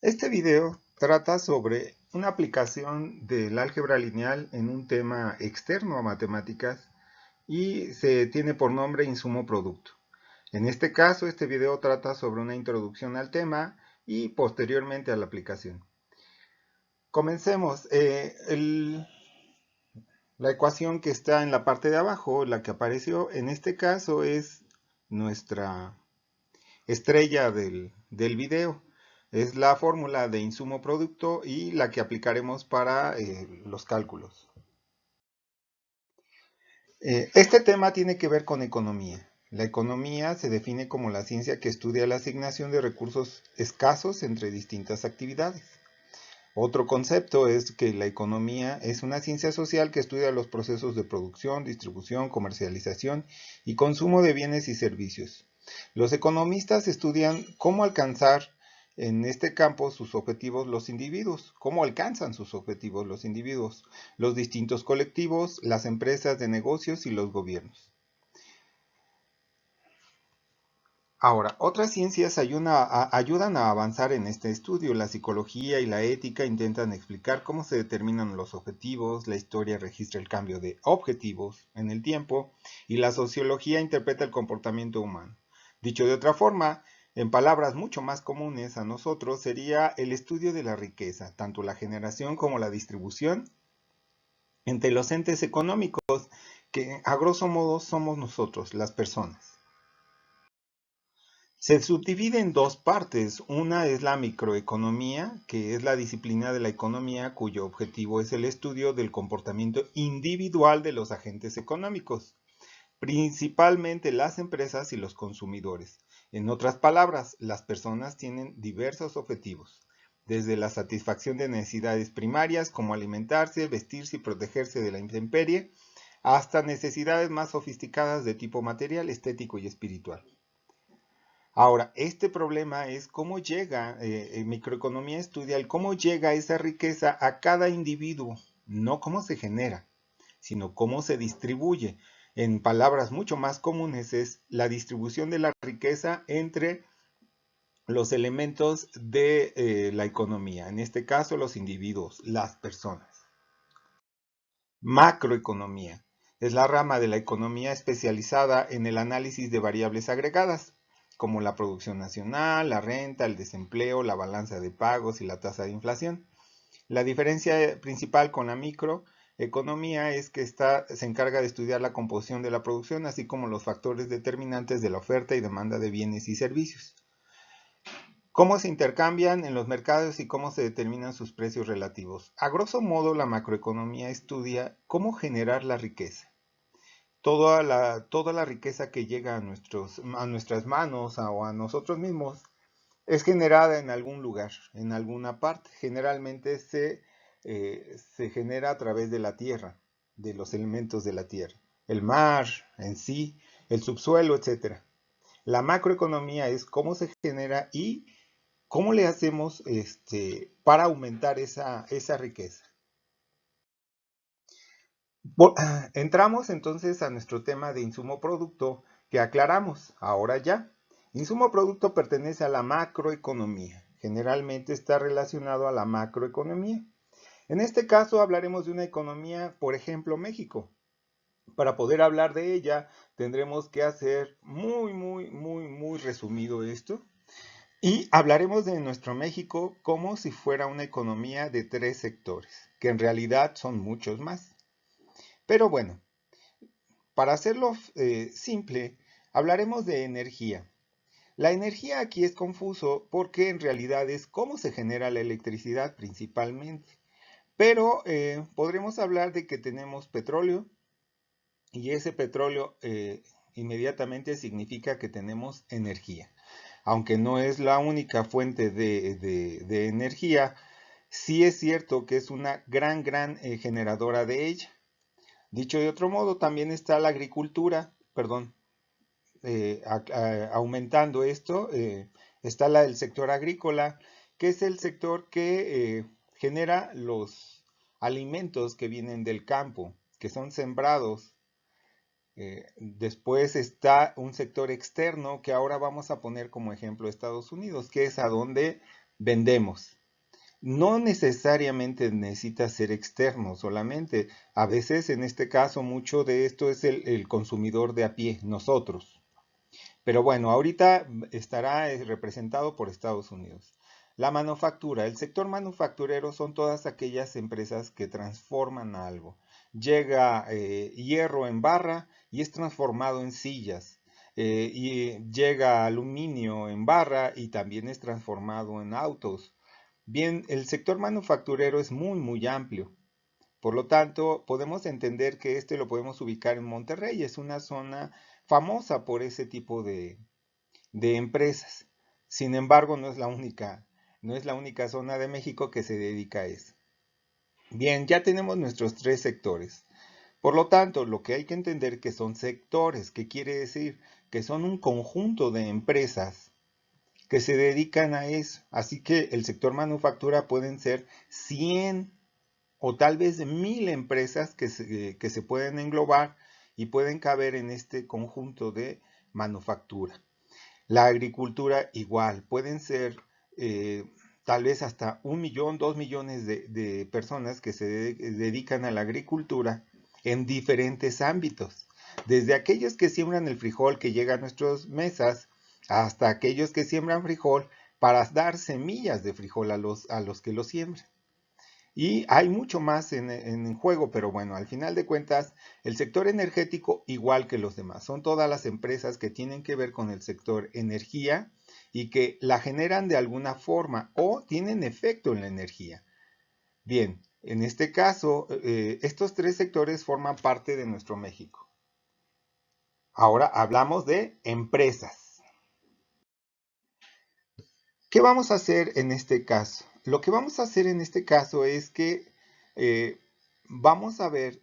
Este video trata sobre una aplicación del álgebra lineal en un tema externo a matemáticas y se tiene por nombre insumo producto. En este caso, este video trata sobre una introducción al tema y posteriormente a la aplicación. Comencemos. La ecuación que está en la parte de abajo, la que apareció, en este caso es nuestra estrella del video. Es la fórmula de insumo producto y la que aplicaremos para los cálculos. Este tema tiene que ver con economía. La economía se define como la ciencia que estudia la asignación de recursos escasos entre distintas actividades. Otro concepto es que la economía es una ciencia social que estudia los procesos de producción, distribución, comercialización y consumo de bienes y servicios. Los economistas estudian cómo alcanzar en este campo sus objetivos los individuos, cómo alcanzan sus objetivos los individuos, los distintos colectivos, las empresas de negocios y los gobiernos. Ahora, otras ciencias ayudan a avanzar en este estudio. La psicología y la ética intentan explicar cómo se determinan los objetivos, la historia registra el cambio de objetivos en el tiempo y la sociología interpreta el comportamiento humano. Dicho de otra forma, en palabras mucho más comunes a nosotros, sería el estudio de la riqueza, tanto la generación como la distribución entre los entes económicos, que a grosso modo somos nosotros, las personas. Se subdivide en dos partes. Una es la microeconomía, que es la disciplina de la economía cuyo objetivo es el estudio del comportamiento individual de los agentes económicos, principalmente las empresas y los consumidores. En otras palabras, las personas tienen diversos objetivos, desde la satisfacción de necesidades primarias como alimentarse, vestirse y protegerse de la intemperie, hasta necesidades más sofisticadas de tipo material, estético y espiritual. Ahora, este problema es cómo llega, en microeconomía estudia el cómo llega esa riqueza a cada individuo, no cómo se genera, sino cómo se distribuye. En palabras mucho más comunes es la distribución de la riqueza entre los elementos de la economía, en este caso los individuos, las personas. Macroeconomía es la rama de la economía especializada en el análisis de variables agregadas, como la producción nacional, la renta, el desempleo, la balanza de pagos y la tasa de inflación. La diferencia principal con la microeconomía es que se encarga de estudiar la composición de la producción, así como los factores determinantes de la oferta y demanda de bienes y servicios. Cómo se intercambian en los mercados y cómo se determinan sus precios relativos. A grosso modo, la macroeconomía estudia cómo generar la riqueza. Toda la riqueza que llega a nuestras manos o a nosotros mismos es generada en algún lugar, en alguna parte. Generalmente se genera a través de la tierra, de los elementos de la tierra. El mar en sí, el subsuelo, etc. La macroeconomía es cómo se genera y cómo le hacemos para aumentar esa riqueza. Entramos entonces a nuestro tema de insumo producto que aclaramos ahora ya. Insumo producto pertenece a la macroeconomía. Generalmente está relacionado a la macroeconomía. En este caso hablaremos de una economía, por ejemplo, México. Para poder hablar de ella tendremos que hacer muy resumido esto. Y hablaremos de nuestro México como si fuera una economía de 3 sectores, que en realidad son muchos más. Pero bueno, para hacerlo simple, hablaremos de energía. La energía aquí es confuso porque en realidad es cómo se genera la electricidad principalmente. Pero podremos hablar de que tenemos petróleo y ese petróleo inmediatamente significa que tenemos energía. Aunque no es la única fuente de energía, sí es cierto que es una gran generadora de ella. Dicho de otro modo, también está la agricultura, perdón, aumentando esto, está el sector agrícola, que es el sector que genera los alimentos que vienen del campo, que son sembrados. Después está un sector externo que ahora vamos a poner como ejemplo Estados Unidos, que es a donde vendemos. No necesariamente necesita ser externo solamente. A veces, en este caso, mucho de esto es el consumidor de a pie, nosotros. Pero bueno, ahorita estará representado por Estados Unidos. La manufactura, el sector manufacturero son todas aquellas empresas que transforman algo. Llega hierro en barra y es transformado en sillas. Y llega aluminio en barra y también es transformado en autos. Bien, el sector manufacturero es muy amplio. Por lo tanto, podemos entender que este lo podemos ubicar en Monterrey. Es una zona famosa por ese tipo de empresas. Sin embargo, no es la única zona de México que se dedica a eso. Bien, ya tenemos nuestros tres sectores. Por lo tanto, lo que hay que entender que son sectores, que quiere decir que son un conjunto de empresas que se dedican a eso. Así que el sector manufactura pueden ser 100 o tal vez 1000 empresas que se pueden englobar y pueden caber en este conjunto de manufactura. La agricultura igual, pueden ser tal vez hasta 1 millón, 2 millones de personas que se dedican a la agricultura en diferentes ámbitos. Desde aquellos que siembran el frijol que llega a nuestras mesas, hasta aquellos que siembran frijol para dar semillas de frijol a los que lo siembran. Y hay mucho más en juego, pero bueno, al final de cuentas, el sector energético, igual que los demás, son todas las empresas que tienen que ver con el sector energía y que la generan de alguna forma o tienen efecto en la energía. Bien, en este caso, estos tres sectores forman parte de nuestro México. Ahora hablamos de empresas. ¿Qué vamos a hacer en este caso? Lo que vamos a hacer en este caso es que eh, vamos a ver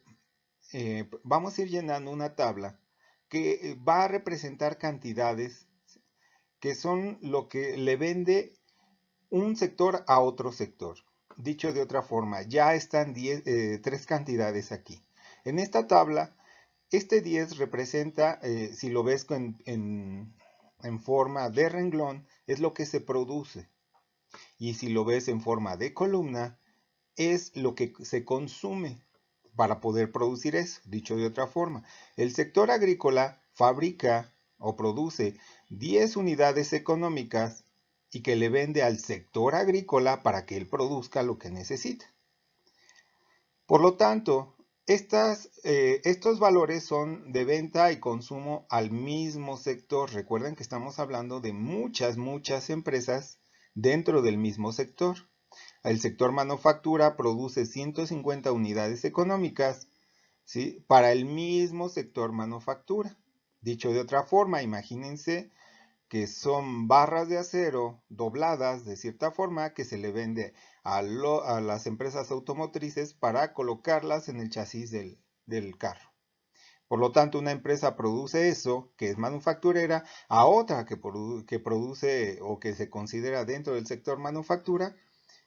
vamos a ir llenando una tabla que va a representar cantidades que son lo que le vende un sector a otro sector. Dicho de otra forma, ya están tres cantidades aquí. En esta tabla, este 10 representa, si lo ves en forma de renglón, es lo que se produce. Y si lo ves en forma de columna, es lo que se consume para poder producir eso. Dicho de otra forma, el sector agrícola fabrica o produce 10 unidades económicas y que le vende al sector agrícola para que él produzca lo que necesita. Por lo tanto, estos valores son de venta y consumo al mismo sector. Recuerden que estamos hablando de muchas empresas dentro del mismo sector. El sector manufactura produce 150 unidades económicas, ¿sí?, para el mismo sector manufactura. Dicho de otra forma, imagínense que son barras de acero dobladas de cierta forma que se le vende a las empresas automotrices para colocarlas en el chasis del carro. Por lo tanto, una empresa produce eso, que es manufacturera, a otra que produce o que se considera dentro del sector manufactura,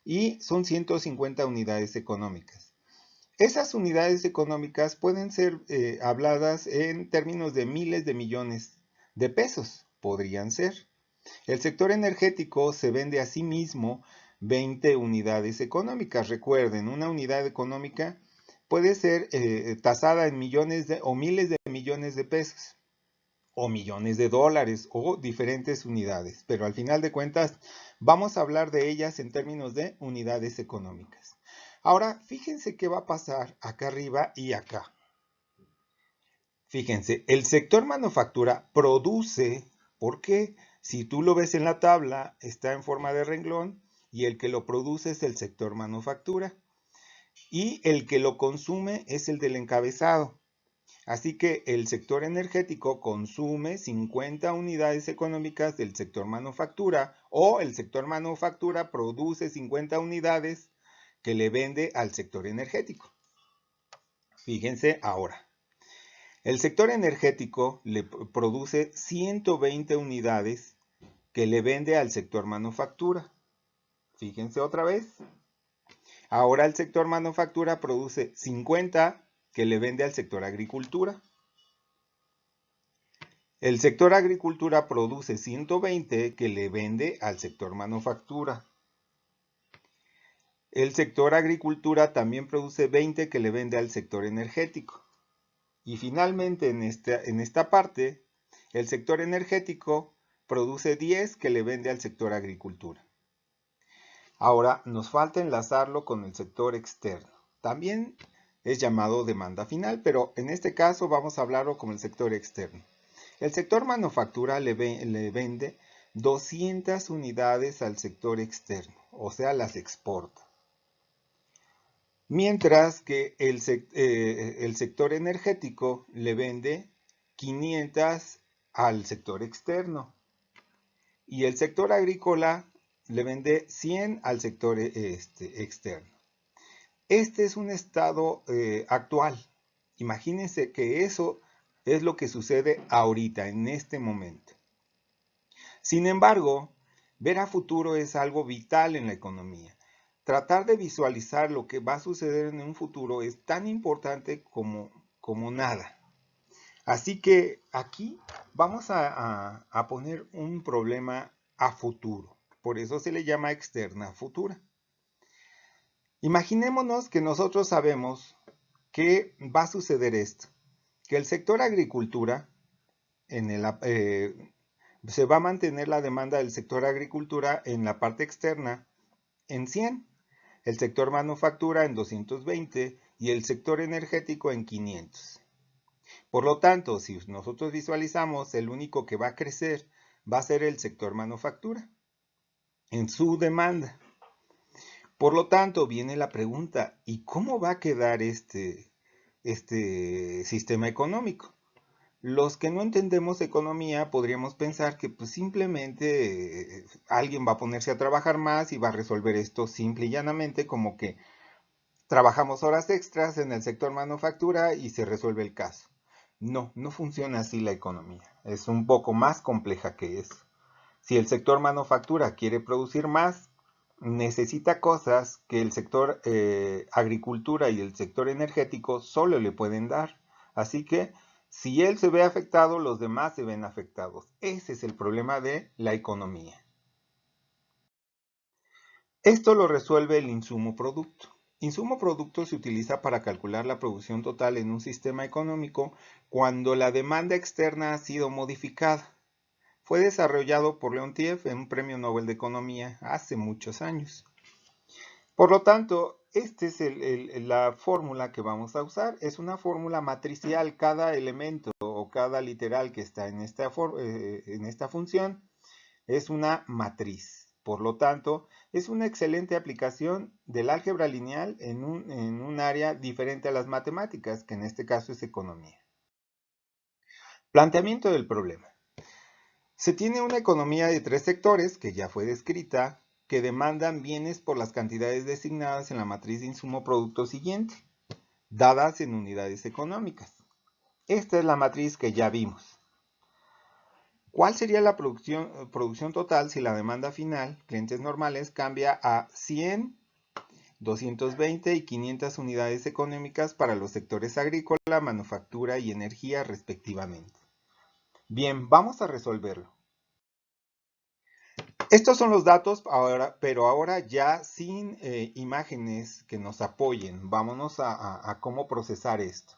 y son 150 unidades económicas. Esas unidades económicas pueden ser habladas en términos de miles de millones de pesos, podrían ser. El sector energético se vende a sí mismo 20 unidades económicas. Recuerden, una unidad económica puede ser tasada en millones o miles de millones de pesos, o millones de dólares, o diferentes unidades. Pero al final de cuentas, vamos a hablar de ellas en términos de unidades económicas. Ahora, fíjense qué va a pasar acá arriba y acá. Fíjense, el sector manufactura produce, porque si tú lo ves en la tabla, está en forma de renglón, y el que lo produce es el sector manufactura, y el que lo consume es el del encabezado. Así que el sector energético consume 50 unidades económicas del sector manufactura, o el sector manufactura produce 50 unidades que le vende al sector energético. Fíjense ahora. El sector energético le produce 120 unidades que le vende al sector manufactura. Fíjense otra vez. Ahora el sector manufactura produce 50 que le vende al sector agricultura. El sector agricultura produce 120 que le vende al sector manufactura. El sector agricultura también produce 20 que le vende al sector energético. Y finalmente en esta parte, el sector energético produce 10 que le vende al sector agricultura. Ahora nos falta enlazarlo con el sector externo. También es llamado demanda final, pero en este caso vamos a hablarlo como el sector externo. El sector manufactura le vende 200 unidades al sector externo, o sea, las exporta. Mientras que el sector energético le vende 500 al sector externo. Y el sector agrícola le vende 100 al sector externo. Este es un estado actual. Imagínense que eso es lo que sucede ahorita, en este momento. Sin embargo, ver a futuro es algo vital en la economía. Tratar de visualizar lo que va a suceder en un futuro es tan importante como nada. Así que aquí vamos a poner un problema a futuro. Por eso se le llama externa futura. Imaginémonos que nosotros sabemos que va a suceder esto. Que el sector agricultura, se va a mantener la demanda del sector agricultura en la parte externa en 100, el sector manufactura en 220 y el sector energético en 500. Por lo tanto, si nosotros visualizamos, el único que va a crecer va a ser el sector manufactura en su demanda. Por lo tanto, viene la pregunta, ¿y cómo va a quedar este sistema económico? Los que no entendemos economía podríamos pensar que pues, simplemente alguien va a ponerse a trabajar más y va a resolver esto simple y llanamente como que trabajamos horas extras en el sector manufactura y se resuelve el caso. No, no funciona así la economía. Es un poco más compleja que eso. Si el sector manufactura quiere producir más, necesita cosas que el sector agricultura y el sector energético solo le pueden dar. Así que si él se ve afectado, los demás se ven afectados. Ese es el problema de la economía. Esto lo resuelve el insumo producto. Insumo producto se utiliza para calcular la producción total en un sistema económico cuando la demanda externa ha sido modificada. Fue desarrollado por Leontief en un premio Nobel de Economía hace muchos años. Por lo tanto, esta es la fórmula que vamos a usar. Es una fórmula matricial. Cada elemento o cada literal que está en esta función es una matriz. Por lo tanto, es una excelente aplicación del álgebra lineal en un área diferente a las matemáticas, que en este caso es economía. Planteamiento del problema. Se tiene una economía de 3 sectores, que ya fue descrita, que demandan bienes por las cantidades designadas en la matriz de insumo-producto siguiente, dadas en unidades económicas. Esta es la matriz que ya vimos. ¿Cuál sería la producción total si la demanda final, clientes normales, cambia a 100, 220 y 500 unidades económicas para los sectores agrícola, manufactura y energía respectivamente? Bien, vamos a resolverlo. Estos son los datos, pero ahora ya sin imágenes que nos apoyen. Vámonos a cómo procesar esto.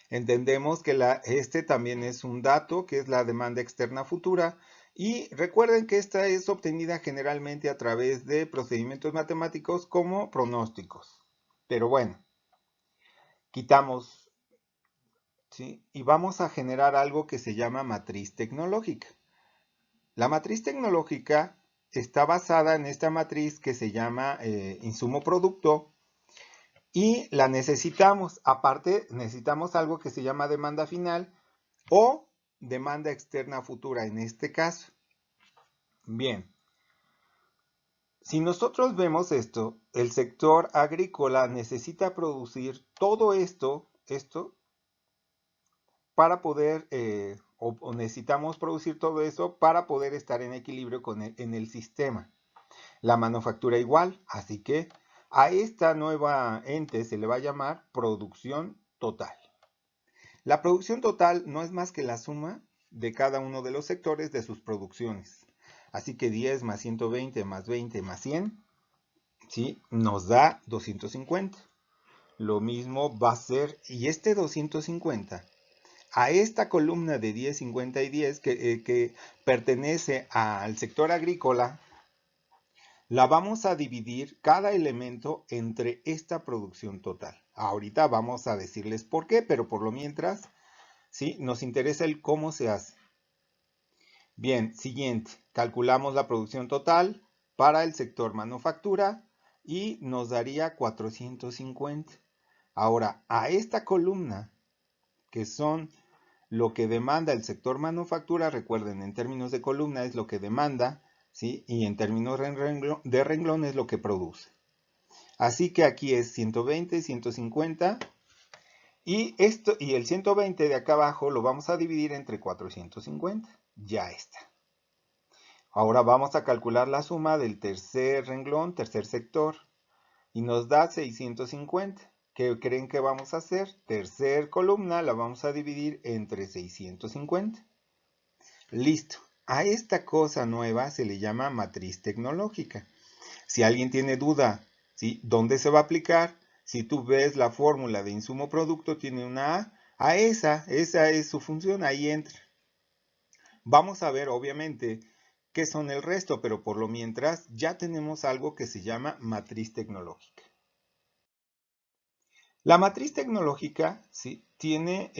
Entendemos que este también es un dato, que es la demanda externa futura. Y recuerden que esta es obtenida generalmente a través de procedimientos matemáticos como pronósticos. Pero bueno, quitamos, ¿sí? Y vamos a generar algo que se llama matriz tecnológica. La matriz tecnológica está basada en esta matriz que se llama insumo producto y la necesitamos. Aparte, necesitamos algo que se llama demanda final o demanda externa futura en este caso. Bien, si nosotros vemos esto, el sector agrícola necesita producir todo esto para poder, o necesitamos producir todo eso para poder estar en equilibrio en el sistema. La manufactura igual, así que a esta nueva ente se le va a llamar producción total. La producción total no es más que la suma de cada uno de los sectores de sus producciones. Así que 10 más 120 más 20 más 100 ¿sí? Nos da 250. Lo mismo va a ser, y este 250, a esta columna de 10, 50 y 10 que pertenece al sector agrícola, la vamos a dividir cada elemento entre esta producción total. Ahorita vamos a decirles por qué, pero por lo mientras, ¿sí? Nos interesa el cómo se hace. Bien, siguiente. Calculamos la producción total para el sector manufactura y nos daría 450. Ahora, a esta columna, que son lo que demanda el sector manufactura, recuerden, en términos de columna es lo que demanda, ¿sí? Y en términos de renglón es lo que produce. Así que aquí es 120, 150 y el 120 de acá abajo lo vamos a dividir entre 450. Ya está. Ahora vamos a calcular la suma del tercer renglón, tercer sector, y nos da 650. ¿Qué creen que vamos a hacer? Tercer columna la vamos a dividir entre 650. Listo. A esta cosa nueva se le llama matriz tecnológica. Si alguien tiene duda, ¿sí? ¿Dónde se va a aplicar? Si tú ves la fórmula de insumo producto, tiene una A. Esa es su función, ahí entra. Vamos a ver, obviamente, qué son el resto, pero por lo mientras ya tenemos algo que se llama matriz tecnológica. La matriz tecnológica, ¿sí? tiene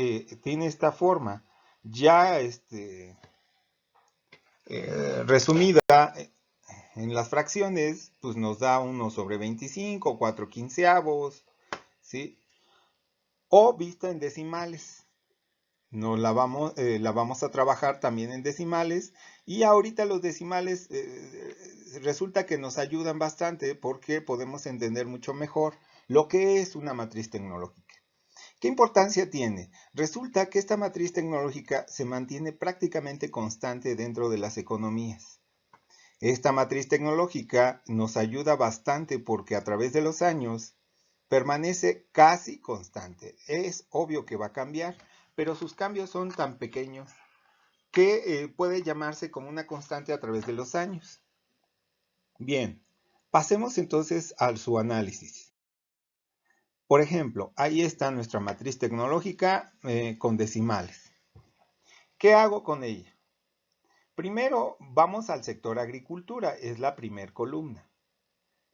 esta forma, ya resumida en las fracciones, pues nos da 1 sobre 25, 4 quinceavos, ¿sí? O vista en decimales. La vamos a trabajar también en decimales y ahorita los decimales resulta que nos ayudan bastante porque podemos entender mucho mejor lo que es una matriz tecnológica. ¿Qué importancia tiene? Resulta que esta matriz tecnológica se mantiene prácticamente constante dentro de las economías. Esta matriz tecnológica nos ayuda bastante porque a través de los años permanece casi constante. Es obvio que va a cambiar, pero sus cambios son tan pequeños que puede llamarse como una constante a través de los años. Bien, pasemos entonces a su análisis. Por ejemplo, ahí está nuestra matriz tecnológica con decimales. ¿Qué hago con ella? Primero vamos al sector agricultura, es la primer columna.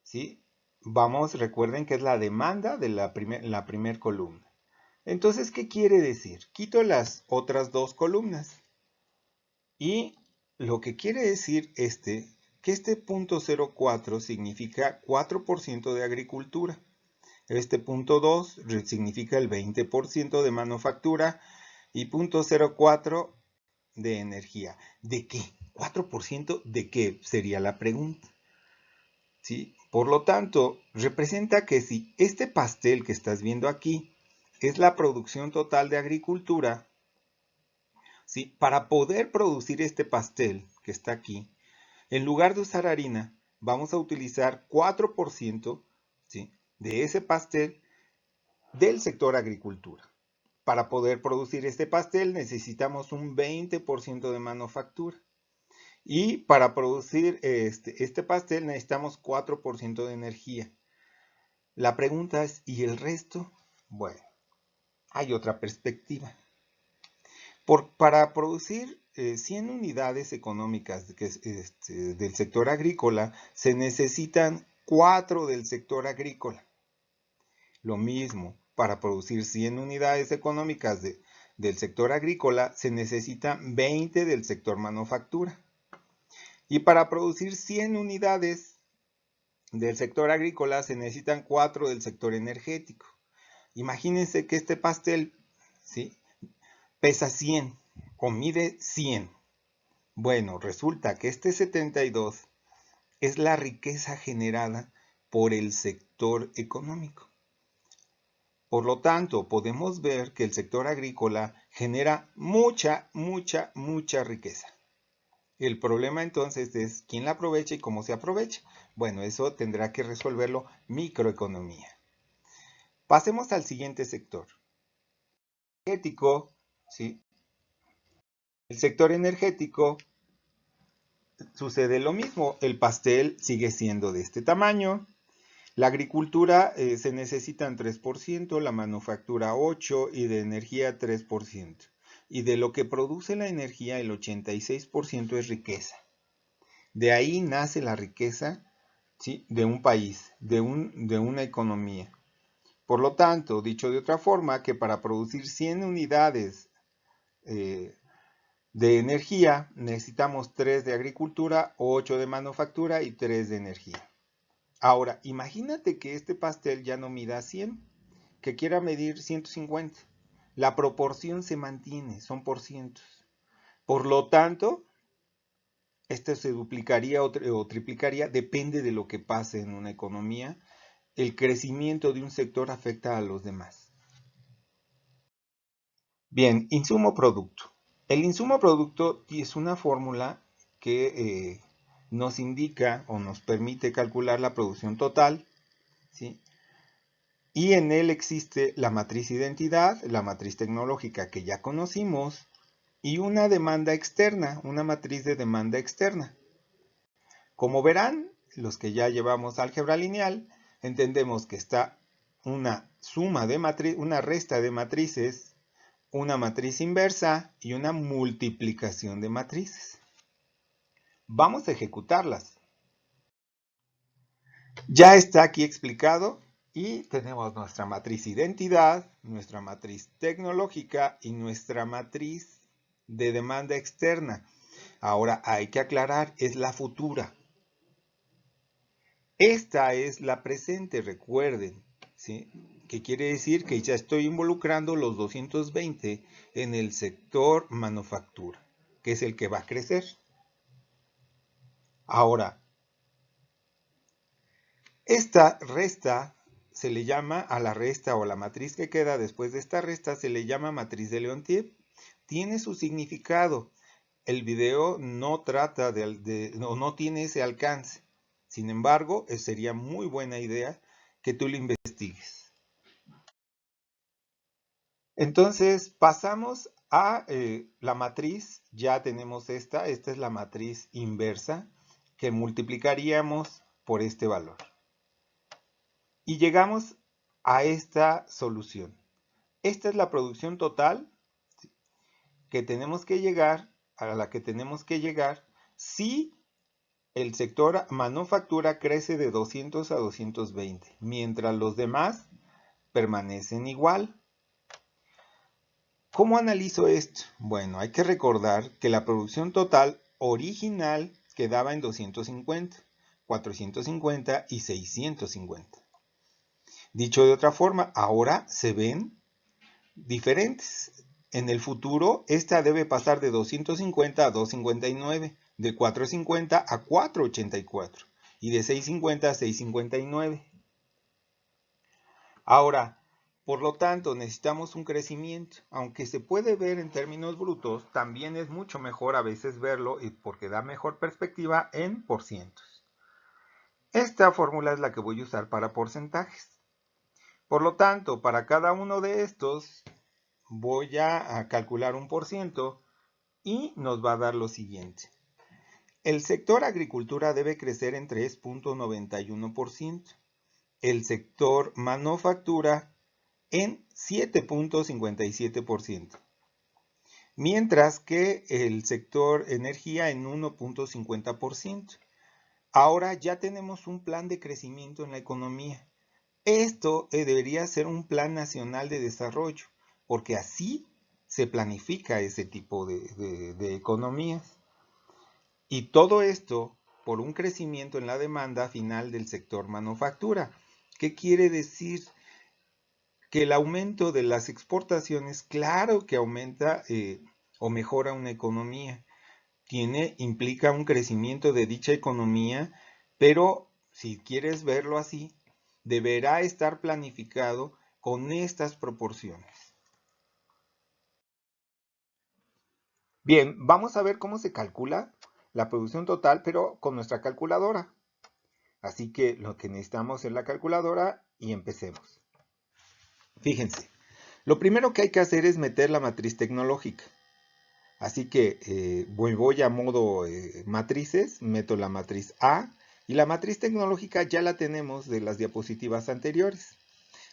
¿Sí? Recuerden que es la demanda de la primer columna. Entonces, ¿qué quiere decir? Quito las otras dos columnas. Y lo que quiere decir que este punto 0,4 significa 4% de agricultura. Este punto 2 significa el 20% de manufactura y punto 0,4 de energía. ¿De qué? ¿4% de qué? Sería la pregunta. ¿Sí? Por lo tanto, representa que si este pastel que estás viendo aquí es la producción total de agricultura, ¿sí? Para poder producir este pastel que está aquí, en lugar de usar harina, vamos a utilizar 4%, ¿sí? De ese pastel del sector agricultura. Para poder producir este pastel necesitamos un 20% de manufactura. Y para producir este pastel necesitamos 4% de energía. La pregunta es, ¿y el resto? Bueno, hay otra perspectiva. Para producir 100 unidades económicas del sector agrícola, se necesitan 4 del sector agrícola. Lo mismo, para producir 100 unidades económicas del sector agrícola, se necesitan 20 del sector manufactura. Y para producir 100 unidades del sector agrícola, se necesitan 4 del sector energético. Imagínense que este pastel, ¿sí? Pesa 100 o mide 100. Bueno, resulta que este 72 es la riqueza generada por el sector económico. Por lo tanto, podemos ver que el sector agrícola genera mucha riqueza. El problema entonces es quién la aprovecha y cómo se aprovecha. Bueno, eso tendrá que resolverlo microeconomía. Pasemos al siguiente sector. Energético, ¿sí? El sector energético sucede lo mismo. El pastel sigue siendo de este tamaño. La agricultura se necesitan 3%, la manufactura 8% y de energía 3%. Y de lo que produce la energía, el 86% es riqueza. De ahí nace la riqueza, ¿sí?, de un país, de una economía. Por lo tanto, dicho de otra forma, que para producir 100 unidades de energía, necesitamos 3 de agricultura, 8 de manufactura y 3 de energía. Ahora, imagínate que este pastel ya no mida 100, que quiera medir 150. La proporción se mantiene, son por cientos. Por lo tanto, esto se duplicaría o triplicaría, depende de lo que pase en una economía. El crecimiento de un sector afecta a los demás. Bien, insumo producto. El insumo producto es una fórmula que nos indica o nos permite calcular la producción total, ¿sí? Y en él existe la matriz identidad, la matriz tecnológica que ya conocimos, y una demanda externa, una matriz de demanda externa. Como verán, los que ya llevamos álgebra lineal, entendemos que está una suma de matrices, una resta de matrices, una matriz inversa y una multiplicación de matrices. Vamos a ejecutarlas. Ya está aquí explicado y tenemos nuestra matriz identidad, nuestra matriz tecnológica y nuestra matriz de demanda externa. Ahora hay que aclarar, es la futura. Esta es la presente, recuerden, ¿sí? Que quiere decir que ya estoy involucrando los 220 en el sector manufactura, que es el que va a crecer. Ahora, esta resta se le llama a la resta o la matriz que queda después de esta resta se le llama matriz de Leontief. Tiene su significado. El video no trata no tiene ese alcance. Sin embargo, sería muy buena idea que tú lo investigues. Entonces, pasamos a la matriz. Ya tenemos esta es la matriz inversa que multiplicaríamos por este valor. Y llegamos a esta solución. Esta es la producción total que tenemos que llegar, a la que tenemos que llegar si el sector manufactura crece de 200 a 220, mientras los demás permanecen igual. ¿Cómo analizo esto? Bueno, hay que recordar que la producción total original quedaba en 250, 450 y 650. Dicho de otra forma, ahora se ven diferentes. En el futuro, esta debe pasar de 250 a 259, de 450 a 484 y de 650 a 659. Ahora, por lo tanto, necesitamos un crecimiento. Aunque se puede ver en términos brutos, también es mucho mejor a veces verlo porque da mejor perspectiva en porcientos. Esta fórmula es la que voy a usar para porcentajes. Por lo tanto, para cada uno de estos voy a calcular un porciento y nos va a dar lo siguiente. El sector agricultura debe crecer en 3.91%. El sector manufactura en 7.57%. Mientras que el sector energía en 1.50%. Ahora ya tenemos un plan de crecimiento en la economía. Esto debería ser un plan nacional de desarrollo, porque así se planifica ese tipo de economías. Y todo esto por un crecimiento en la demanda final del sector manufactura. ¿Qué quiere decir? Que el aumento de las exportaciones, claro que aumenta o mejora una economía. Implica un crecimiento de dicha economía, pero si quieres verlo así, deberá estar planificado con estas proporciones. Bien, vamos a ver cómo se calcula la producción total, pero con nuestra calculadora. Así que lo que necesitamos es la calculadora y empecemos. Fíjense, lo primero que hay que hacer es meter la matriz tecnológica. Así que voy a modo matrices, meto la matriz A Y la matriz tecnológica ya la tenemos de las diapositivas anteriores.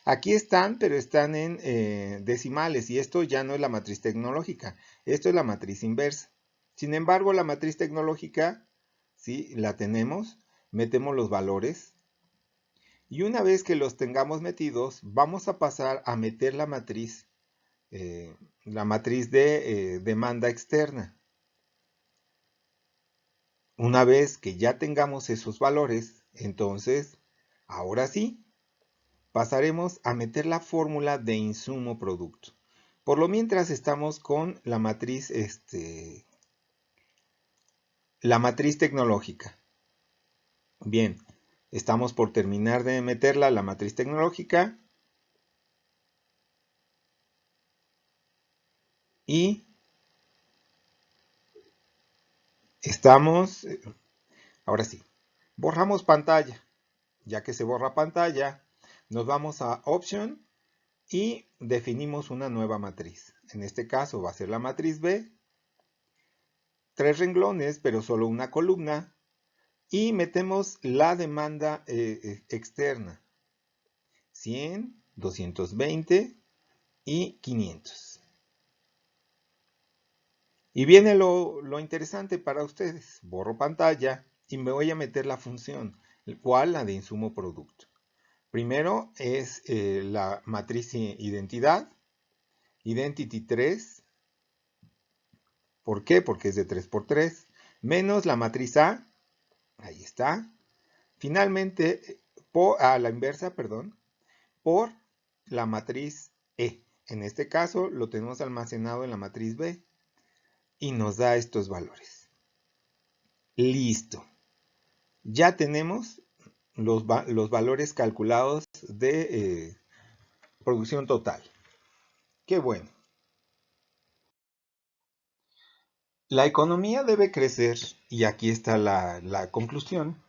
Aquí están, pero están en decimales y esto ya no es la matriz tecnológica, esto es la matriz inversa. Sin embargo, la matriz tecnológica, sí, la tenemos, metemos los valores y una vez que los tengamos metidos, vamos a pasar a meter la matriz de demanda externa. Una vez que ya tengamos esos valores, entonces, ahora sí, pasaremos a meter la fórmula de insumo producto. Por lo mientras estamos con la matriz tecnológica. Bien, estamos por terminar de meterla la matriz tecnológica. Y estamos, ahora sí, borramos pantalla. Ya que se borra pantalla, nos vamos a Option y definimos una nueva matriz. En este caso va a ser la matriz B, 3 renglones, pero solo una columna. Y metemos la demanda externa, 100, 220 y 500. Y viene lo interesante para ustedes. Borro pantalla y me voy a meter la función, ¿cuál? La de insumo producto. Primero es la matriz identidad, identity 3. ¿Por qué? Porque es de 3 por 3. Menos la matriz A, ahí está. Finalmente, a la inversa, perdón, por la matriz E. En este caso lo tenemos almacenado en la matriz B y nos da estos valores. Listo. Ya tenemos los valores calculados de producción total. Qué bueno. La economía debe crecer, y aquí está la conclusión.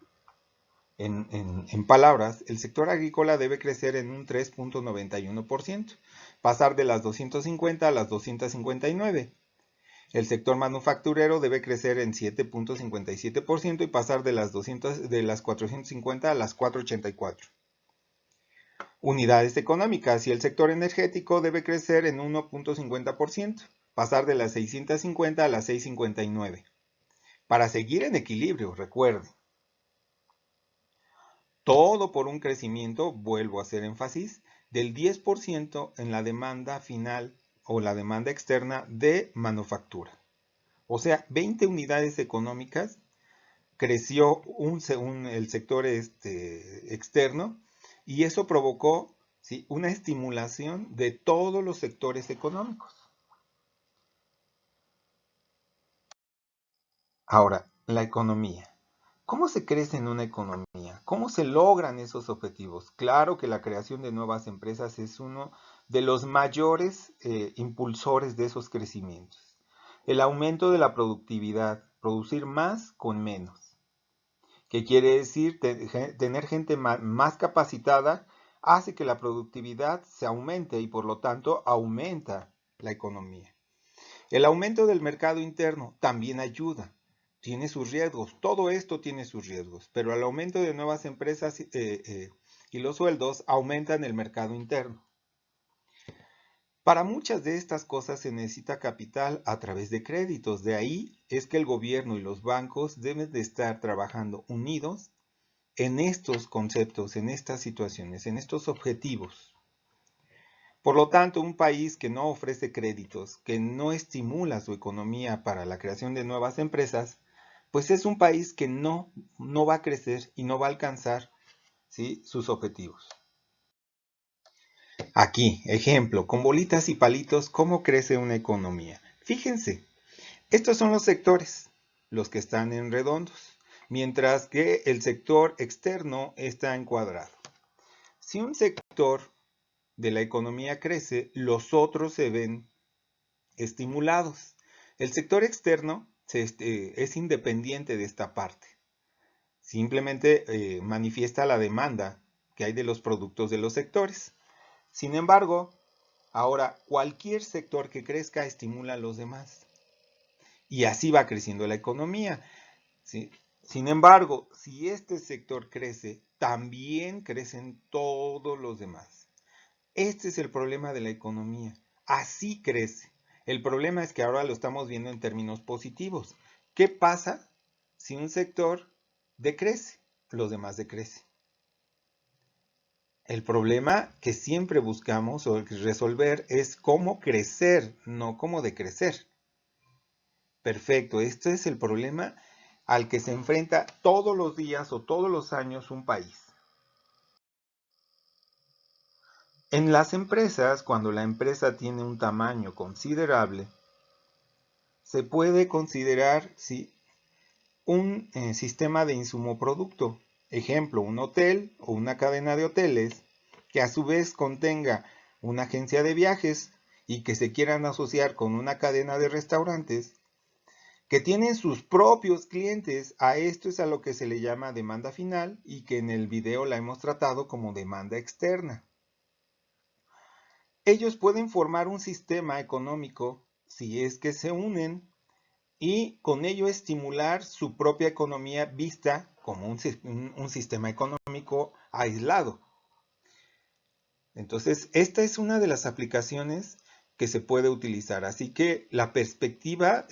En palabras, el sector agrícola debe crecer en un 3.91%, pasar de las 250 a las 259. El sector manufacturero debe crecer en 7.57% y pasar de las 450 a las 484. Unidades económicas, y el sector energético debe crecer en 1.50%, pasar de las 650 a las 659. Para seguir en equilibrio, recuerde. Todo por un crecimiento, vuelvo a hacer énfasis, del 10% en la demanda final o la demanda externa de manufactura. O sea, 20 unidades económicas creció el sector externo y eso provocó, ¿sí?, una estimulación de todos los sectores económicos. Ahora, la economía. ¿Cómo se crece en una economía? ¿Cómo se logran esos objetivos? Claro que la creación de nuevas empresas es uno de los mayores impulsores de esos crecimientos. El aumento de la productividad, producir más con menos. ¿Qué quiere decir? Tener gente más capacitada hace que la productividad se aumente y por lo tanto aumenta la economía. El aumento del mercado interno también ayuda. Tiene sus riesgos, todo esto tiene sus riesgos, pero el aumento de nuevas empresas y los sueldos aumentan el mercado interno. Para muchas de estas cosas se necesita capital a través de créditos, de ahí es que el gobierno y los bancos deben de estar trabajando unidos en estos conceptos, en estas situaciones, en estos objetivos. Por lo tanto, un país que no ofrece créditos, que no estimula su economía para la creación de nuevas empresas, pues es un país que no va a crecer y no va a alcanzar, ¿sí?, sus objetivos. Aquí, ejemplo, con bolitas y palitos, ¿cómo crece una economía? Fíjense, estos son los sectores, los que están en redondos, mientras que el sector externo está en cuadrado. Si un sector de la economía crece, los otros se ven estimulados. El sector externo es independiente de esta parte. Simplemente manifiesta la demanda que hay de los productos de los sectores. Sin embargo, ahora cualquier sector que crezca estimula a los demás. Y así va creciendo la economía, ¿sí? Sin embargo, si este sector crece, también crecen todos los demás. Este es el problema de la economía. Así crece. El problema es que ahora lo estamos viendo en términos positivos. ¿Qué pasa si un sector decrece? Los demás decrecen. El problema que siempre buscamos resolver es cómo crecer, no cómo decrecer. Perfecto, este es el problema al que se enfrenta todos los días o todos los años un país. En las empresas, cuando la empresa tiene un tamaño considerable, se puede considerar un sistema de insumo-producto. Ejemplo, un hotel o una cadena de hoteles que a su vez contenga una agencia de viajes y que se quieran asociar con una cadena de restaurantes que tienen sus propios clientes. A esto es a lo que se le llama demanda final y que en el video la hemos tratado como demanda externa. Ellos pueden formar un sistema económico si es que se unen y con ello estimular su propia economía vista como un sistema económico aislado. Entonces, esta es una de las aplicaciones que se puede utilizar. Así que la perspectiva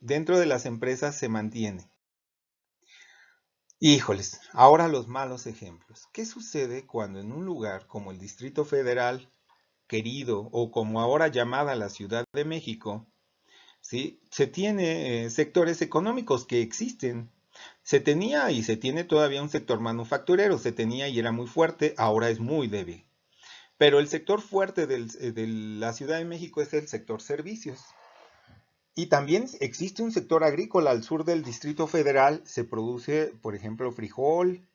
dentro de las empresas se mantiene. Híjoles, ahora los malos ejemplos. ¿Qué sucede cuando en un lugar como el Distrito Federal, querido, o como ahora llamada la Ciudad de México, ¿sí? Se tiene sectores económicos que existen? Se tenía y se tiene todavía un sector manufacturero, se tenía y era muy fuerte, ahora es muy débil. Pero el sector fuerte de la Ciudad de México es el sector servicios. Y también existe un sector agrícola al sur del Distrito Federal, se produce, por ejemplo, frijol,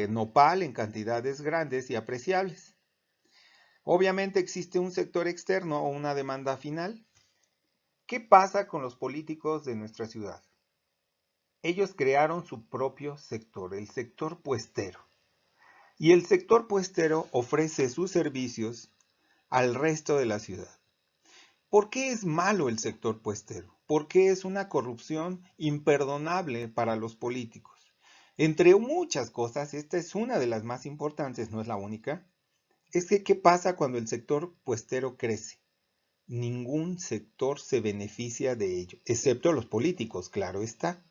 nopal en cantidades grandes y apreciables. Obviamente existe un sector externo o una demanda final. ¿Qué pasa con los políticos de nuestra ciudad? Ellos crearon su propio sector, el sector puestero. Y el sector puestero ofrece sus servicios al resto de la ciudad. ¿Por qué es malo el sector puestero? Porque es una corrupción imperdonable para los políticos. Entre muchas cosas, esta es una de las más importantes, no es la única, es que ¿qué pasa cuando el sector puestero crece? Ningún sector se beneficia de ello, excepto los políticos, claro está.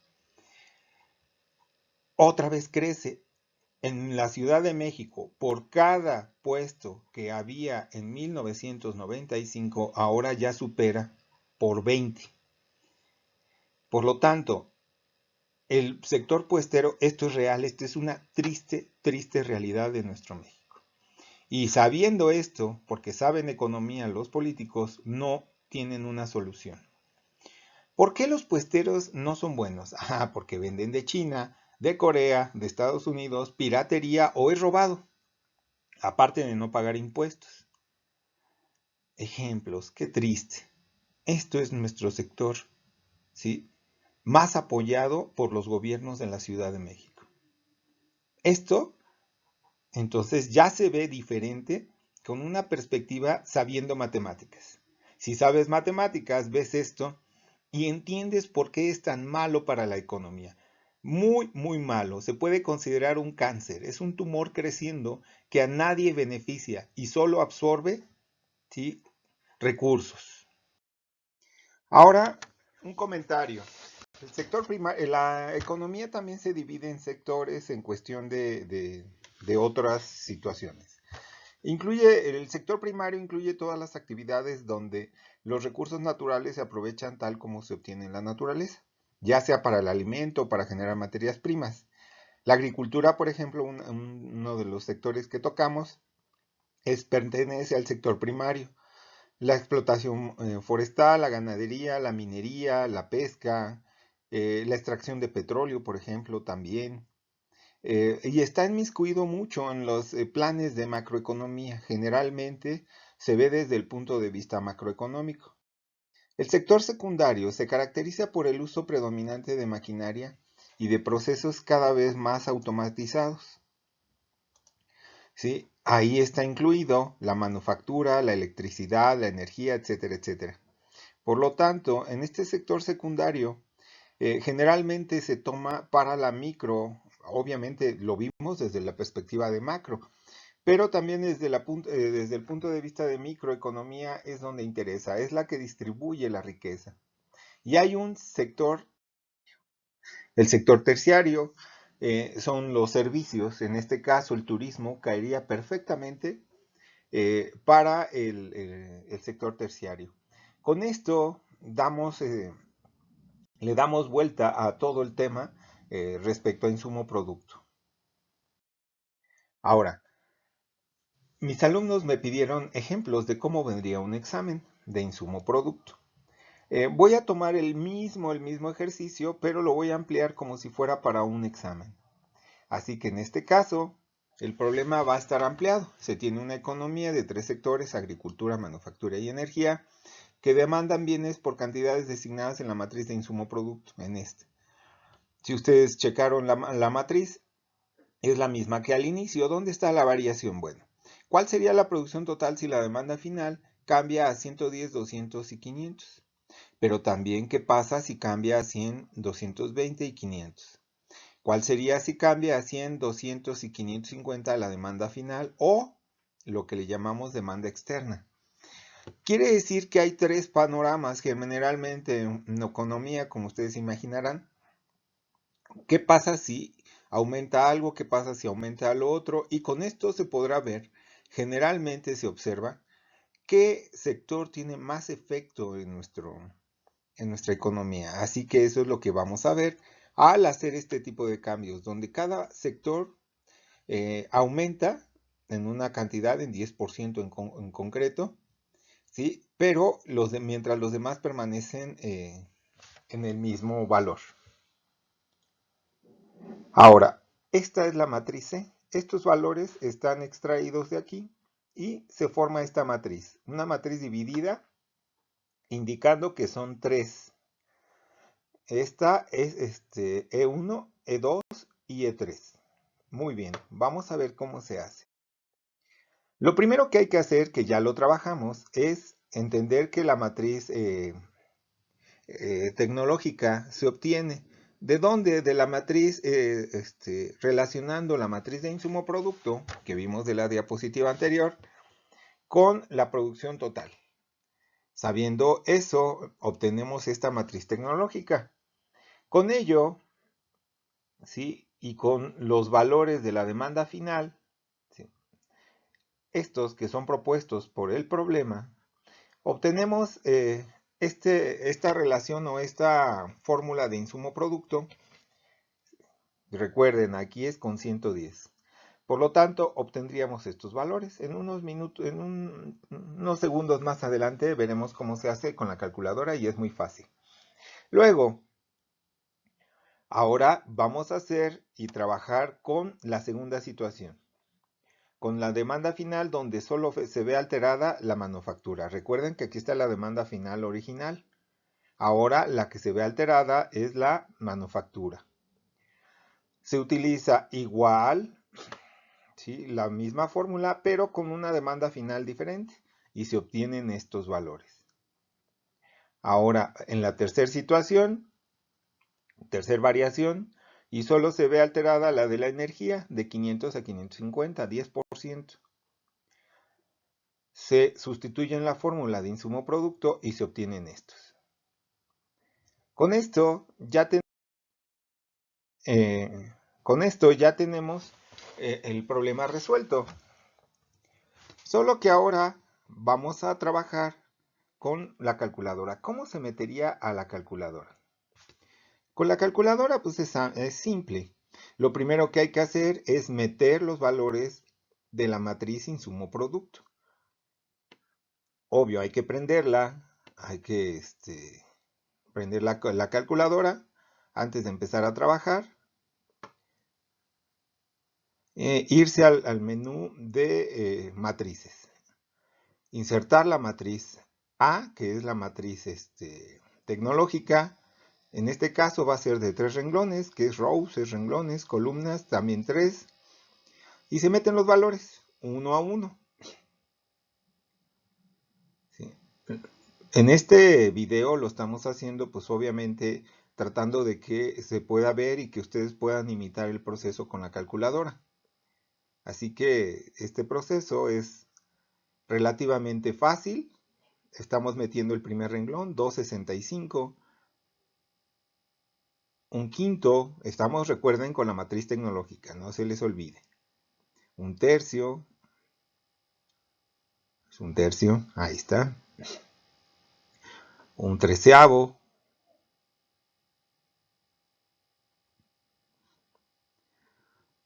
Otra vez crece. En la Ciudad de México, por cada puesto que había en 1995, ahora ya supera por 20. Por lo tanto, el sector puestero, esto es real, esto es una triste, triste realidad de nuestro México. Y sabiendo esto, porque saben economía los políticos, no tienen una solución. ¿Por qué los puesteros no son buenos? Porque venden de China, de Corea, de Estados Unidos, piratería o es robado, aparte de no pagar impuestos. Ejemplos, qué triste. Esto es nuestro sector, ¿sí? Más apoyado por los gobiernos de la Ciudad de México. Esto, entonces, ya se ve diferente con una perspectiva sabiendo matemáticas. Si sabes matemáticas, ves esto y entiendes por qué es tan malo para la economía. Muy, muy malo. Se puede considerar un cáncer. Es un tumor creciendo que a nadie beneficia y solo absorbe, ¿sí?, recursos. Ahora, un comentario. El sector primario, la economía también se divide en sectores en cuestión de otras situaciones. El sector primario incluye todas las actividades donde los recursos naturales se aprovechan tal como se obtiene en la naturaleza, ya sea para el alimento o para generar materias primas. La agricultura, por ejemplo, uno de los sectores que tocamos, pertenece al sector primario. La explotación forestal, la ganadería, la minería, la pesca, la extracción de petróleo, por ejemplo, también. Y está inmiscuido mucho en los planes de macroeconomía. Generalmente se ve desde el punto de vista macroeconómico. El sector secundario se caracteriza por el uso predominante de maquinaria y de procesos cada vez más automatizados. ¿Sí? Ahí está incluido la manufactura, la electricidad, la energía, etcétera, etcétera. Por lo tanto, en este sector secundario, Generalmente se toma para la micro, obviamente lo vimos desde la perspectiva de macro, pero también desde el punto de vista de microeconomía es donde interesa, es la que distribuye la riqueza. Y hay un sector, el sector terciario, son los servicios, en este caso el turismo caería perfectamente para el sector terciario. Con esto le damos vuelta a todo el tema respecto a insumo producto. Ahora, mis alumnos me pidieron ejemplos de cómo vendría un examen de insumo producto. Voy a tomar el mismo ejercicio, pero lo voy a ampliar como si fuera para un examen. Así que en este caso, el problema va a estar ampliado. Se tiene una economía de 3 sectores, agricultura, manufactura y energía, que demandan bienes por cantidades designadas en la matriz de insumo producto, en este. Si ustedes checaron la matriz, es la misma que al inicio. ¿Dónde está la variación? Bueno, ¿cuál sería la producción total si la demanda final cambia a 110, 200 y 500? Pero también, ¿qué pasa si cambia a 100, 220 y 500? ¿Cuál sería si cambia a 100, 200 y 550 la demanda final o lo que le llamamos demanda externa? Quiere decir que hay 3 panoramas que generalmente en economía, como ustedes imaginarán. ¿Qué pasa si aumenta algo? ¿Qué pasa si aumenta lo otro? Y con esto se podrá ver, generalmente se observa, qué sector tiene más efecto en nuestra economía. Así que eso es lo que vamos a ver al hacer este tipo de cambios, donde cada sector aumenta en una cantidad, en 10% en concreto, ¿sí? Pero mientras los demás permanecen en el mismo valor. Ahora, esta es la matriz C. Estos valores están extraídos de aquí y se forma esta matriz. Una matriz dividida indicando que son 3. Esta es E1, E2 y E3. Muy bien, vamos a ver cómo se hace. Lo primero que hay que hacer, que ya lo trabajamos, es entender que la matriz tecnológica se obtiene. ¿De dónde? De la matriz, relacionando la matriz de insumo producto, que vimos de la diapositiva anterior, con la producción total. Sabiendo eso, obtenemos esta matriz tecnológica. Con ello, ¿sí? Y con los valores de la demanda final, ¿sí? Estos que son propuestos por el problema, obtenemos esta relación o esta fórmula de insumo-producto. Recuerden, aquí es con 110. Por lo tanto, obtendríamos estos valores. En unos minutos, unos segundos más adelante veremos cómo se hace con la calculadora y es muy fácil. Luego, ahora vamos a hacer y trabajar con la segunda situación. Con la demanda final donde solo se ve alterada la manufactura. Recuerden que aquí está la demanda final original. Ahora la que se ve alterada es la manufactura. Se utiliza igual, ¿sí? La misma fórmula, pero con una demanda final diferente y se obtienen estos valores. Ahora, en la tercera situación, tercera variación, y solo se ve alterada la de la energía de 500 a 550, 10%. Se sustituye en la fórmula de insumo producto y se obtienen estos. Con esto ya, tenemos el problema resuelto. Solo que ahora vamos a trabajar con la calculadora. ¿Cómo se metería a la calculadora? Con la calculadora pues es simple. Lo primero que hay que hacer es meter los valores de la matriz insumo-producto. Obvio, hay que prenderla, hay que prender la calculadora antes de empezar a trabajar. Irse al menú de matrices. Insertar la matriz A, que es la matriz tecnológica. En este caso va a ser de 3 renglones, que es rows, es renglones, columnas, también 3. Y se meten los valores, uno a uno. ¿Sí? En este video lo estamos haciendo, pues obviamente, tratando de que se pueda ver y que ustedes puedan imitar el proceso con la calculadora. Así que este proceso es relativamente fácil. Estamos metiendo el primer renglón, 265. Un quinto, estamos, recuerden, con la matriz tecnológica, no se les olvide. Un tercio, es un tercio, ahí está. Un treceavo.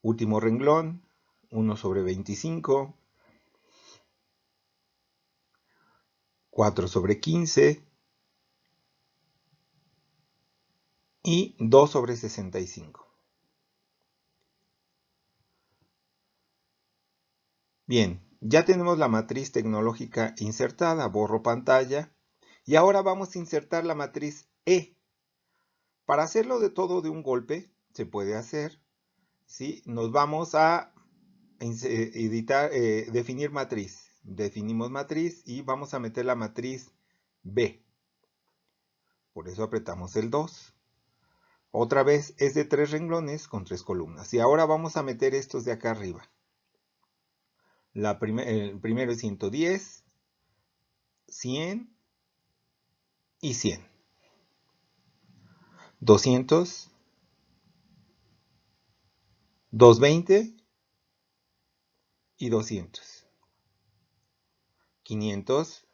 Último renglón, 1 sobre 25. 4 sobre 15. Y 2 sobre 65. Bien, ya tenemos la matriz tecnológica insertada, borro pantalla, y ahora vamos a insertar la matriz E. Para hacerlo de todo de un golpe, se puede hacer, ¿sí? Nos vamos a editar, definir matriz. Definimos matriz y vamos a meter la matriz B. Por eso apretamos el 2. Otra vez es de 3 renglones con 3 columnas. Y ahora vamos a meter estos de acá arriba. El primero es 110, 100 y 100. 200, 220 y 200. 500,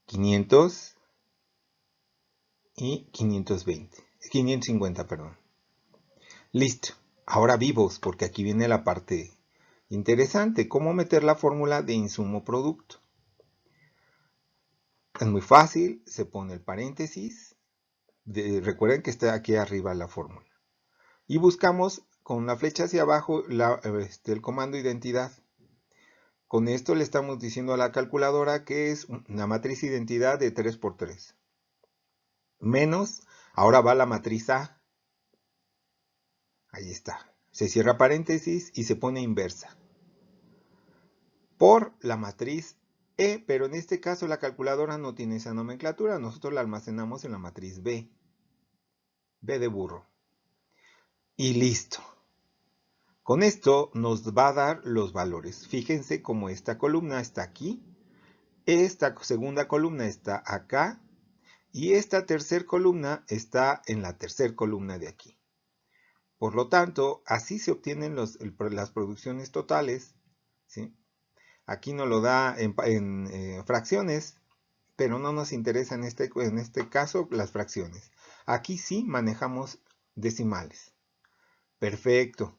500 y 520. 550, perdón. Listo. Ahora vivos, porque aquí viene la parte interesante. ¿Cómo meter la fórmula de insumo producto? Es muy fácil. Se pone el paréntesis. Recuerden que está aquí arriba la fórmula. Y buscamos con la flecha hacia abajo el comando identidad. Con esto le estamos diciendo a la calculadora que es una matriz identidad de 3 por 3. Menos, ahora va la matriz A. Ahí está. Se cierra paréntesis y se pone inversa. Por la matriz E, pero en este caso la calculadora no tiene esa nomenclatura. Nosotros la almacenamos en la matriz B. B de burro. Y listo. Con esto nos va a dar los valores. Fíjense cómo esta columna está aquí. Esta segunda columna está acá. Y esta tercera columna está en la tercera columna de aquí. Por lo tanto, así se obtienen las producciones totales, ¿sí? Aquí nos lo da en fracciones, pero no nos interesa en este caso las fracciones. Aquí sí manejamos decimales. Perfecto.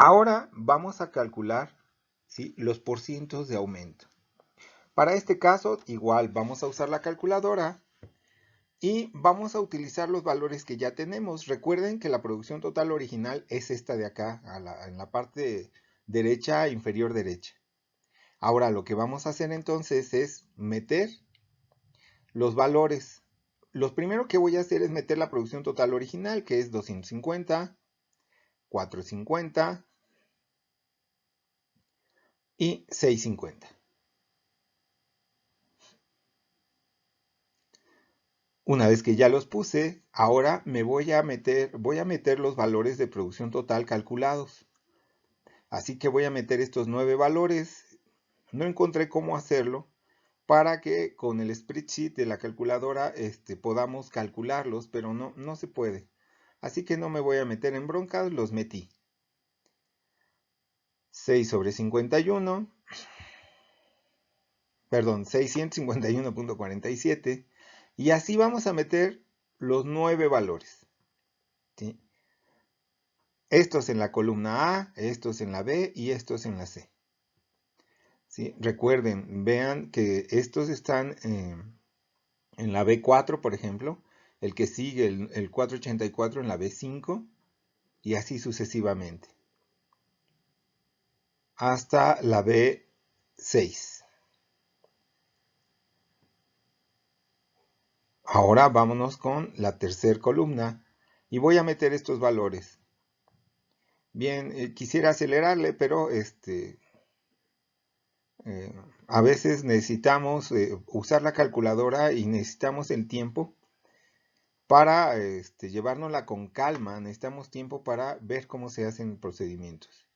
Ahora vamos a calcular, ¿sí?, los porcientos de aumento. Para este caso, igual vamos a usar la calculadora y vamos a utilizar los valores que ya tenemos. Recuerden que la producción total original es esta de acá, en la parte derecha, inferior derecha. Ahora lo que vamos a hacer entonces es meter los valores. Lo primero que voy a hacer es meter la producción total original, que es 250, 450 y 650. Una vez que ya los puse, ahora voy a meter los valores de producción total calculados. Así que voy a meter estos 9 valores. No encontré cómo hacerlo para que con el spreadsheet de la calculadora podamos calcularlos, pero no se puede. Así que no me voy a meter en broncas, los metí. 6 sobre 51, perdón, 651.47, y así vamos a meter los 9 valores. ¿Sí? Estos en la columna A, estos en la B y estos en la C. ¿Sí? Recuerden, vean que estos están en la B4, por ejemplo, el que sigue el 484 en la B5 y así sucesivamente. Hasta la B6. Ahora vámonos con la tercera columna y voy a meter estos valores. Bien, quisiera acelerarle, pero a veces necesitamos usar la calculadora y necesitamos el tiempo para llevárnosla con calma. Necesitamos tiempo para ver cómo se hacen procedimientos.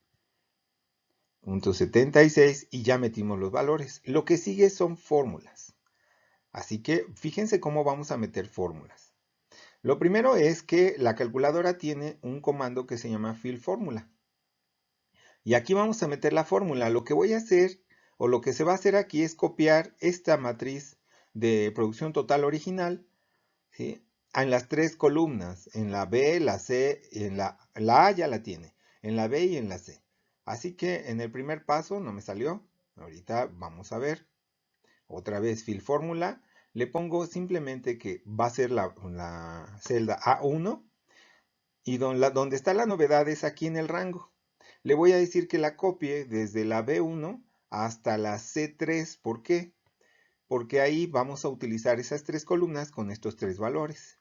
Punto 76 y ya metimos los valores. Lo que sigue son fórmulas. Así que fíjense cómo vamos a meter fórmulas. Lo primero es que la calculadora tiene un comando que se llama fill fórmula. Y aquí vamos a meter la fórmula. Lo que voy a hacer, o lo que se va a hacer aquí, es copiar esta matriz de producción total original, ¿sí?, en las tres columnas, en la B, la C, en la A ya la tiene, en la B y en la C. Así que en el primer paso no me salió. Ahorita vamos a ver. Otra vez fill fórmula. Le pongo simplemente que va a ser la celda A1 y donde está la novedad es aquí en el rango. Le voy a decir que la copie desde la B1 hasta la C3. ¿Por qué? Porque ahí vamos a utilizar esas tres columnas con estos tres valores.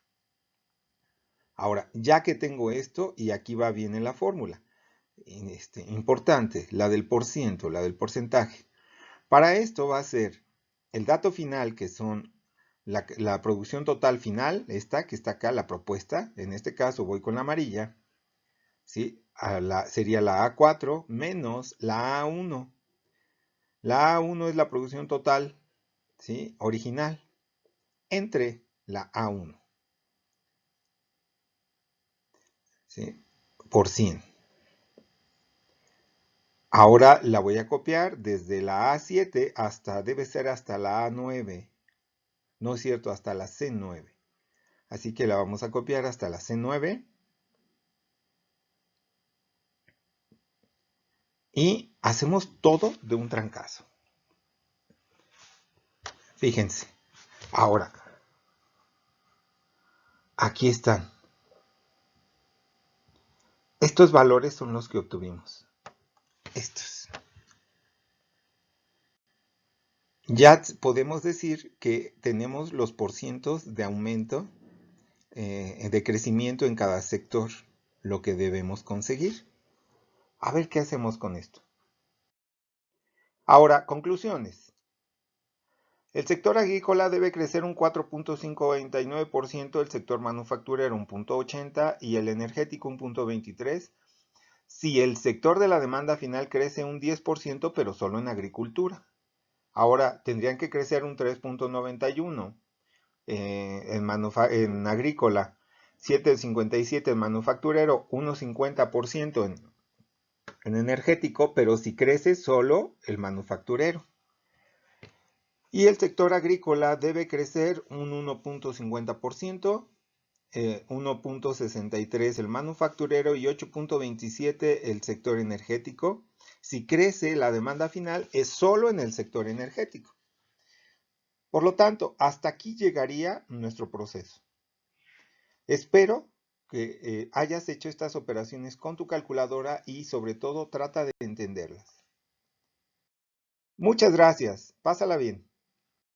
Ahora, ya que tengo esto, y aquí va bien en la fórmula, importante, la del porciento, la del porcentaje. Para esto va a ser el dato final, que son la producción total final, esta que está acá, la propuesta. En este caso voy con la amarilla, ¿sí? Sería la A4 menos la A1. La A1 es la producción total, ¿sí?, original, entre la A1, ¿sí?, por 100. Ahora la voy a copiar desde la A7 hasta, debe ser hasta la A9. No es cierto, hasta la C9. Así que la vamos a copiar hasta la C9. Y hacemos todo de un trancazo. Fíjense. Ahora, aquí están. Estos valores son los que obtuvimos. Estos. Ya podemos decir que tenemos los porcientos de aumento, de crecimiento en cada sector, lo que debemos conseguir. A ver qué hacemos con esto. Ahora, conclusiones. El sector agrícola debe crecer un 4.529%, el sector manufacturero un 0.80% y el energético un 0.23%. Si el sector de la demanda final crece un 10%, pero solo en agricultura. Ahora, tendrían que crecer un 3.91% en agrícola, 7.57% en manufacturero, 1.50% en energético, pero si crece solo el manufacturero. Y el sector agrícola debe crecer un 1.50%, 1.63% el manufacturero y 8.27% el sector energético. Si crece la demanda final es solo en el sector energético. Por lo tanto, hasta aquí llegaría nuestro proceso. Espero que hayas hecho estas operaciones con tu calculadora y sobre todo trata de entenderlas. Muchas gracias. Pásala bien.